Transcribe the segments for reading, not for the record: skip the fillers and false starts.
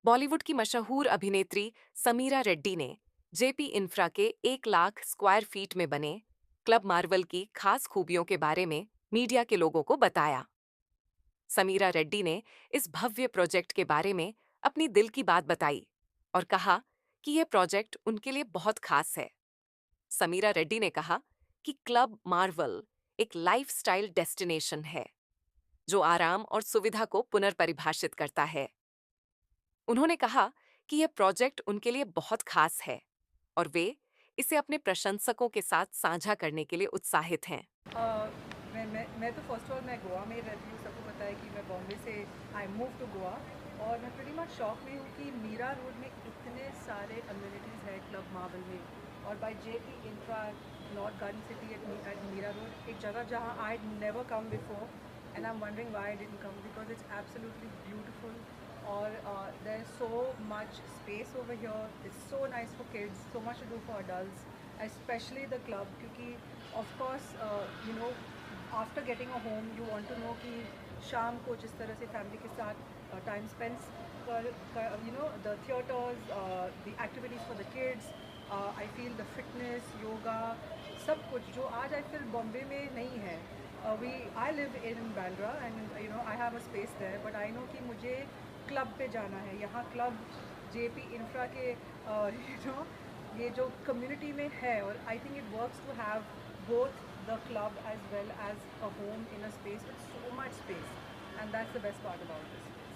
बॉलीवुड की मशहूर अभिनेत्री समीरा रेड्डी ने जेपी इंफ्रा के 1 लाख स्क्वायर फीट में बने क्लब मार्वल की खास खूबियों के बारे में मीडिया के लोगों को बताया। समीरा रेड्डी ने इस भव्य प्रोजेक्ट के बारे में अपनी दिल की बात बताई और कहा कि यह प्रोजेक्ट उनके लिए बहुत खास है। समीरा रेड्डी ने कहा कि क्लब मार्वल एक लाइफस्टाइल डेस्टिनेशन है जो आराम और सुविधा को पुनर्परिभाषित करता है। उन्होंने कहा कि यह प्रोजेक्ट उनके लिए बहुत खास है और वे इसे अपने प्रशंसकों के साथ साझा करने के लिए उत्साहित हैं। अ, मैं तो फर्स्ट ऑफ ऑल मैं गोवा में रहती हूँ। सबको पता है कि मैं बॉम्बे से आई मूव टू गोवा। और मैं प्रीटी मच शॉक में हूँ कि मीरा रोड में इतने सारे अम्यूनिटीज़ हैं क्लब मार्वल में। और by JP infra north garden city at Mira road, एक जगह जहाँ I never come before and I am wondering why I didn't come because it's absolutely beautiful. और there is so much space over here, it's so nice for kids, so much to do for adults, specially the club. क्योंकि of course you know after getting a home you want to know कि शाम को जिस तरह से family के साथ time spend कर you know the theatres, the activities for the kids, I feel the fitness yoga, सब कुछ जो आज आई फील बॉम्बे में नहीं है। We I live in Bandra and you know I have a space there, but I know कि मुझे क्लब पे जाना है। यहाँ क्लब जेपी इंफ्रा के यू नो ये जो कम्युनिटी में है, और I think it works to have both the club as well as a home in a space with so much space, and that's the best part about this space.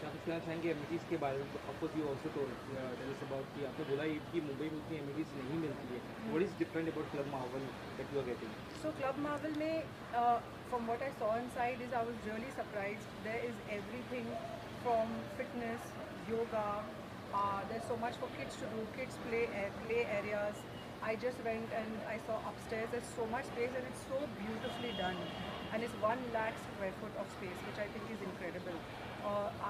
क्या कुछ कहना चाहेंगे एमिटीज़ के बारे में? Of course you also told tell us about कि आपने बोला कि मुंबई में उतनी एमिटीज़ नहीं मिलती है। What is different about Club Marvel that you are getting? So Club Marvel में from what I saw inside is I was really surprised. There is everything from fitness, yoga. There's so much for kids to do. Kids play areas. I just went and I saw upstairs. There's so much space and it's so beautifully done. And it's 1 lakh square foot of space, which I think is incredible.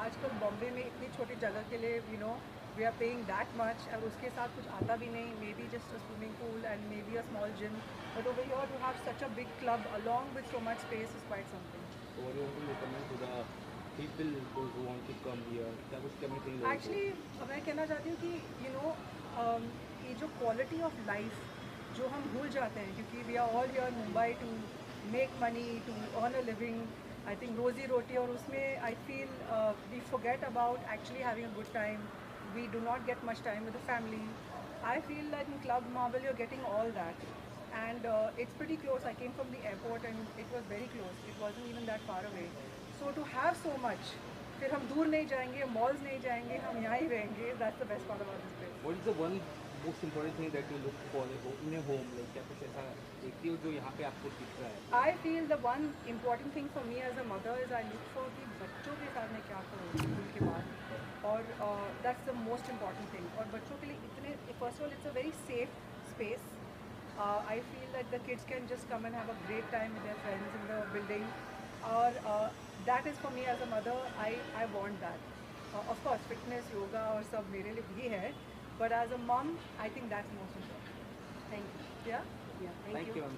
आजकल बॉम्बे में इतनी छोटी जगह के लिए you know we are paying that much, और उसके साथ कुछ आता भी नहीं, maybe just a swimming pool and maybe a small gym, but over here to have such a big club along with so much space is quite something. So what do you want to recommend to the people who want to come here? क्या कुछ कहना चाहिए लोगों को? Actually मैं कहना चाहती हूँ कि यू नो ये जो क्वालिटी ऑफ लाइफ जो हम भूल जाते हैं, क्योंकि we are all here Mumbai to make money, to earn a living, I think rozi roti, और उसमें I feel we forget about actually having a good time. We do not get much time with the family. I feel that in Club Marvel you're getting all that, and it's pretty close. I came from the airport and it was very close. It wasn't even that far away. So to have so much, फिर हम दूर नहीं जाएंगे, malls नहीं जाएंगे, हम यहाँ ही रहेंगे. That's the best part about this place. What is the one most important thing that you look for in a home? Like क्या कुछ ऐसा देखती हो जो यहाँ पे आपको दिख रहा है? I feel the one important thing for me as a mother is I look for कि बच्चों के साथ मैं क्या करूँ स्कूल के बाद, और that's the most important thing. और बच्चों के लिए इतने, first of all it's a very safe space. I feel that the kids can just come and have a great time with their friends in the building, or that is for me as a mother. I want that. Of course fitness yoga और सब मेरे लिए भी है, but as a mom I think that's most important. Thank you. Yeah, thank Thank you. you, ma'am.